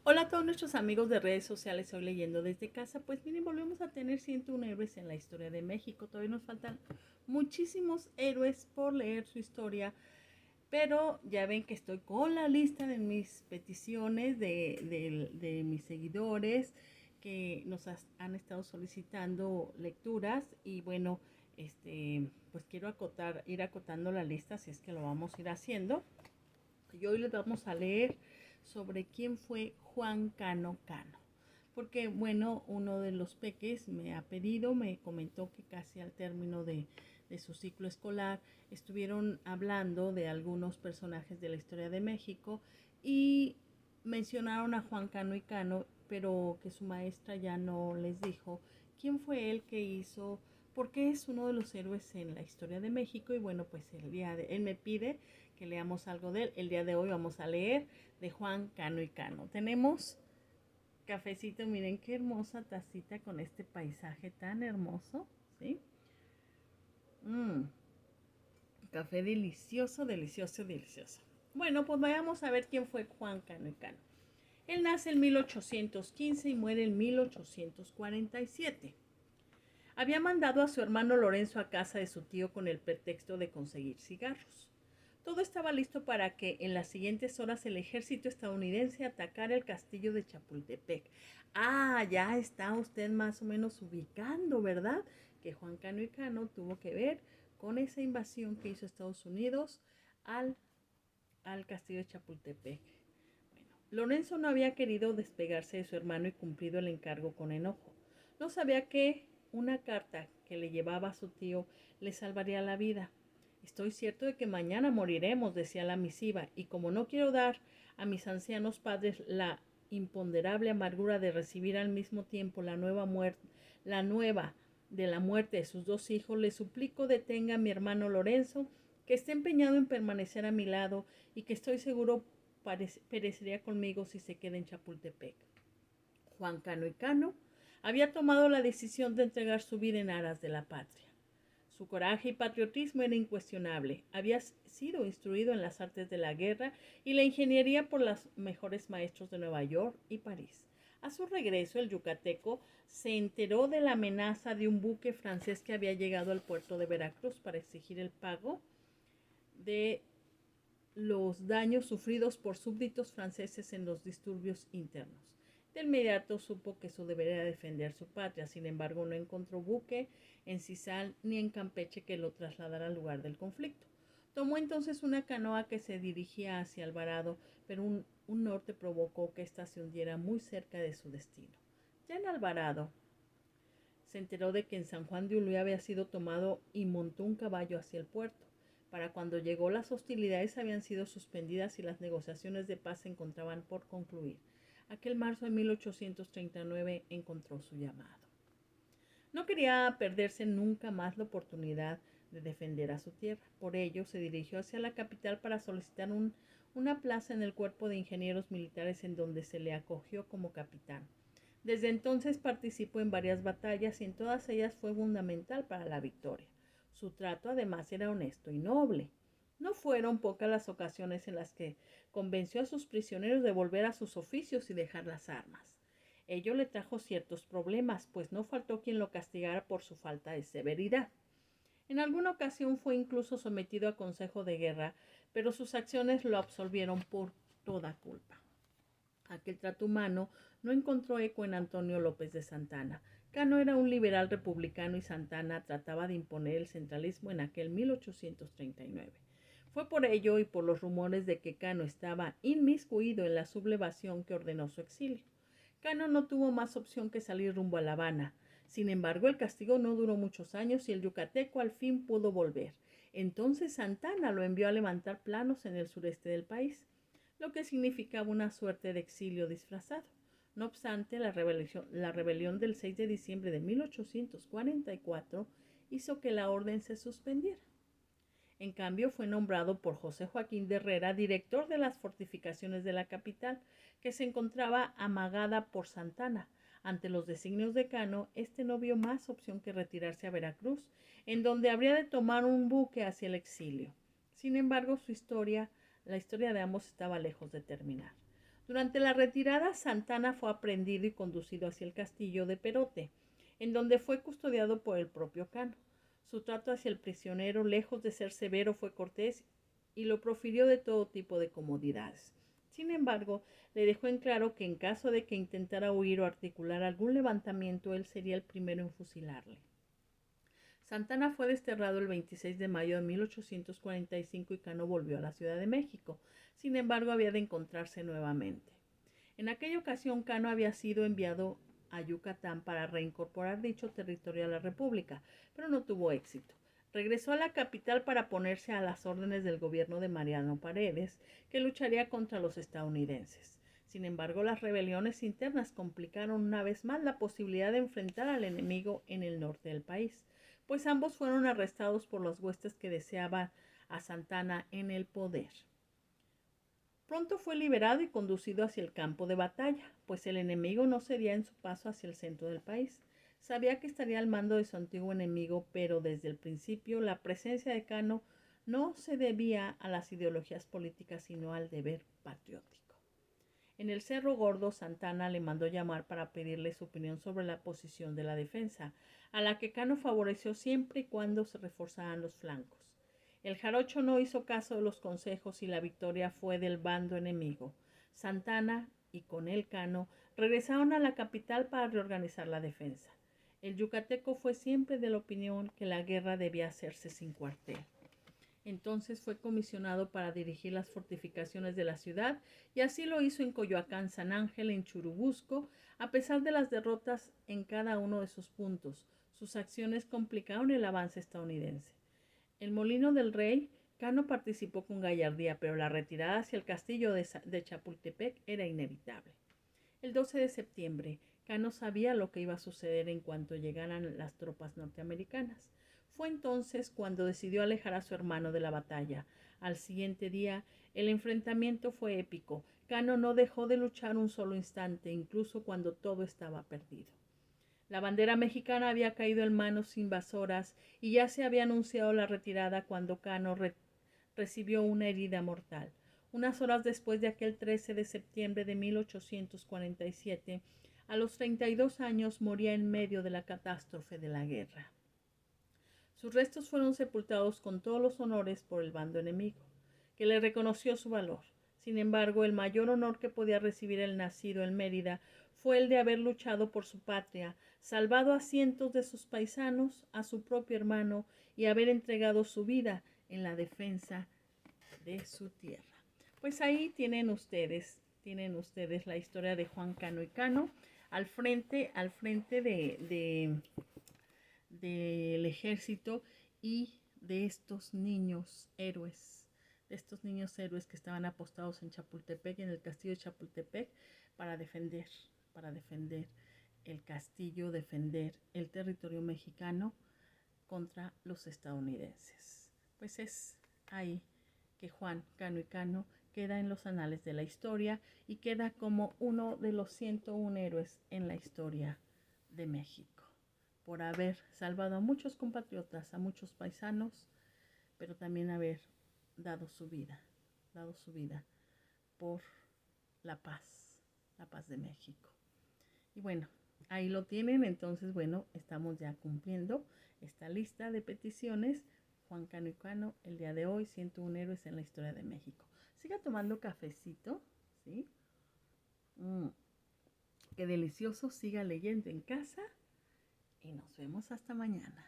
Hola a todos nuestros amigos de redes sociales, hoy leyendo desde casa. Pues miren, volvemos a tener 101 héroes en la historia de México. Todavía nos faltan muchísimos héroes por leer su historia, pero ya ven que estoy con la lista de mis peticiones de mis seguidores que han estado solicitando lecturas y bueno, pues quiero ir acotando la lista, si es que lo vamos a ir haciendo. Y hoy les vamos a leer sobre quién fue Juan Cano Cano. Porque, bueno, uno de los peques me comentó que casi al término de su ciclo escolar estuvieron hablando de algunos personajes de la historia de México y mencionaron a Juan Cano y Cano, pero que su maestra ya no les dijo quién fue él que hizo, porque es uno de los héroes en la historia de México. Y bueno, pues él me pide que leamos algo de él. El día de hoy vamos a leer de Juan Cano y Cano. Tenemos cafecito, miren qué hermosa tacita con este paisaje tan hermoso, ¿sí? Mmm, café delicioso, delicioso, delicioso. Bueno, pues vayamos a ver quién fue Juan Cano y Cano. Él nace en 1815 y muere en 1847. Había mandado a su hermano Lorenzo a casa de su tío con el pretexto de conseguir cigarros. Todo estaba listo para que en las siguientes horas el ejército estadounidense atacara el castillo de Chapultepec. Ah, ya está usted más o menos ubicando, ¿verdad? Que Juan Cano y Cano tuvo que ver con esa invasión que hizo Estados Unidos al, al castillo de Chapultepec. Bueno, Lorenzo no había querido despegarse de su hermano y cumplido el encargo con enojo. No sabía que una carta que le llevaba a su tío le salvaría la vida. Estoy cierto de que mañana moriremos, decía la misiva, y como no quiero dar a mis ancianos padres la imponderable amargura de recibir al mismo tiempo la nueva de la muerte de sus dos hijos, le suplico detenga a mi hermano Lorenzo, que está empeñado en permanecer a mi lado y que estoy seguro perecería conmigo si se queda en Chapultepec. Juan Cano y Cano había tomado la decisión de entregar su vida en aras de la patria. Su coraje y patriotismo era incuestionable. Había sido instruido en las artes de la guerra y la ingeniería por los mejores maestros de Nueva York y París. A su regreso, el yucateco se enteró de la amenaza de un buque francés que había llegado al puerto de Veracruz para exigir el pago de los daños sufridos por súbditos franceses en los disturbios internos. De inmediato supo que eso debería defender su patria. Sin embargo, no encontró buque en Cisal ni en Campeche que lo trasladara al lugar del conflicto. Tomó entonces una canoa que se dirigía hacia Alvarado, pero un norte provocó que ésta se hundiera muy cerca de su destino. Ya en Alvarado, se enteró de que en San Juan de Ulúa había sido tomado y montó un caballo hacia el puerto. Para cuando llegó, las hostilidades habían sido suspendidas y las negociaciones de paz se encontraban por concluir. Aquel marzo de 1839 encontró su llamado. No quería perderse nunca más la oportunidad de defender a su tierra. Por ello, se dirigió hacia la capital para solicitar una plaza en el cuerpo de ingenieros militares, en donde se le acogió como capitán. Desde entonces participó en varias batallas y en todas ellas fue fundamental para la victoria. Su trato además era honesto y noble. No fueron pocas las ocasiones en las que convenció a sus prisioneros de volver a sus oficios y dejar las armas. Ello le trajo ciertos problemas, pues no faltó quien lo castigara por su falta de severidad. En alguna ocasión fue incluso sometido a consejo de guerra, pero sus acciones lo absolvieron por toda culpa. Aquel trato humano no encontró eco en Antonio López de Santana. Cano era un liberal republicano y Santana trataba de imponer el centralismo en aquel 1839. Fue por ello y por los rumores de que Cano estaba inmiscuido en la sublevación que ordenó su exilio. Cano no tuvo más opción que salir rumbo a La Habana. Sin embargo, el castigo no duró muchos años y el yucateco al fin pudo volver. Entonces Santana lo envió a levantar planos en el sureste del país, lo que significaba una suerte de exilio disfrazado. No obstante, la rebelión del 6 de diciembre de 1844 hizo que la orden se suspendiera. En cambio, fue nombrado por José Joaquín de Herrera director de las fortificaciones de la capital, que se encontraba amagada por Santana. Ante los designios de Cano, este no vio más opción que retirarse a Veracruz, en donde habría de tomar un buque hacia el exilio. Sin embargo, la historia de ambos estaba lejos de terminar. Durante la retirada, Santana fue aprehendido y conducido hacia el castillo de Perote, en donde fue custodiado por el propio Cano. Su trato hacia el prisionero, lejos de ser severo, fue cortés y lo profirió de todo tipo de comodidades. Sin embargo, le dejó en claro que en caso de que intentara huir o articular algún levantamiento, él sería el primero en fusilarle. Santana fue desterrado el 26 de mayo de 1845 y Cano volvió a la Ciudad de México. Sin embargo, había de encontrarse nuevamente. En aquella ocasión, Cano había sido enviado a Yucatán para reincorporar dicho territorio a la República, pero no tuvo éxito. Regresó a la capital para ponerse a las órdenes del gobierno de Mariano Paredes, que lucharía contra los estadounidenses. Sin embargo, las rebeliones internas complicaron una vez más la posibilidad de enfrentar al enemigo en el norte del país, pues ambos fueron arrestados por las huestes que deseaban a Santana en el poder. Pronto fue liberado y conducido hacia el campo de batalla, pues el enemigo no cedía en su paso hacia el centro del país. Sabía que estaría al mando de su antiguo enemigo, pero desde el principio la presencia de Cano no se debía a las ideologías políticas, sino al deber patriótico. En el Cerro Gordo, Santana le mandó llamar para pedirle su opinión sobre la posición de la defensa, a la que Cano favoreció siempre y cuando se reforzaran los flancos. El jarocho no hizo caso de los consejos y la victoria fue del bando enemigo. Santana y con él Cano regresaron a la capital para reorganizar la defensa. El yucateco fue siempre de la opinión que la guerra debía hacerse sin cuartel. Entonces fue comisionado para dirigir las fortificaciones de la ciudad y así lo hizo en Coyoacán, San Ángel, en Churubusco, a pesar de las derrotas en cada uno de sus puntos. Sus acciones complicaron el avance estadounidense. El Molino del Rey, Cano participó con gallardía, pero la retirada hacia el castillo de Chapultepec era inevitable. El 12 de septiembre, Cano sabía lo que iba a suceder en cuanto llegaran las tropas norteamericanas. Fue entonces cuando decidió alejar a su hermano de la batalla. Al siguiente día, el enfrentamiento fue épico. Cano no dejó de luchar un solo instante, incluso cuando todo estaba perdido. La bandera mexicana había caído en manos invasoras y ya se había anunciado la retirada cuando Cano recibió una herida mortal. Unas horas después de aquel 13 de septiembre de 1847, a los 32 años moría en medio de la catástrofe de la guerra. Sus restos fueron sepultados con todos los honores por el bando enemigo, que le reconoció su valor. Sin embargo, el mayor honor que podía recibir el nacido en Mérida fue el de haber luchado por su patria, salvado a cientos de sus paisanos, a su propio hermano, y haber entregado su vida en la defensa de su tierra. Pues ahí tienen ustedes la historia de Juan Cano y Cano al frente del ejército y de estos niños héroes que estaban apostados en Chapultepec, en el castillo de Chapultepec, para defender, para defender el castillo, defender el territorio mexicano contra los estadounidenses. Pues es ahí que Juan Cano y Cano queda en los anales de la historia y queda como uno de los 101 héroes en la historia de México, por haber salvado a muchos compatriotas, a muchos paisanos, pero también haber dado su vida por la paz de México. Y bueno, ahí lo tienen, entonces bueno, estamos ya cumpliendo esta lista de peticiones. Juan Cano y Cano, el día de hoy, 101 héroes en la historia de México. Siga tomando cafecito, ¿sí? Qué delicioso, siga leyendo en casa y nos vemos hasta mañana.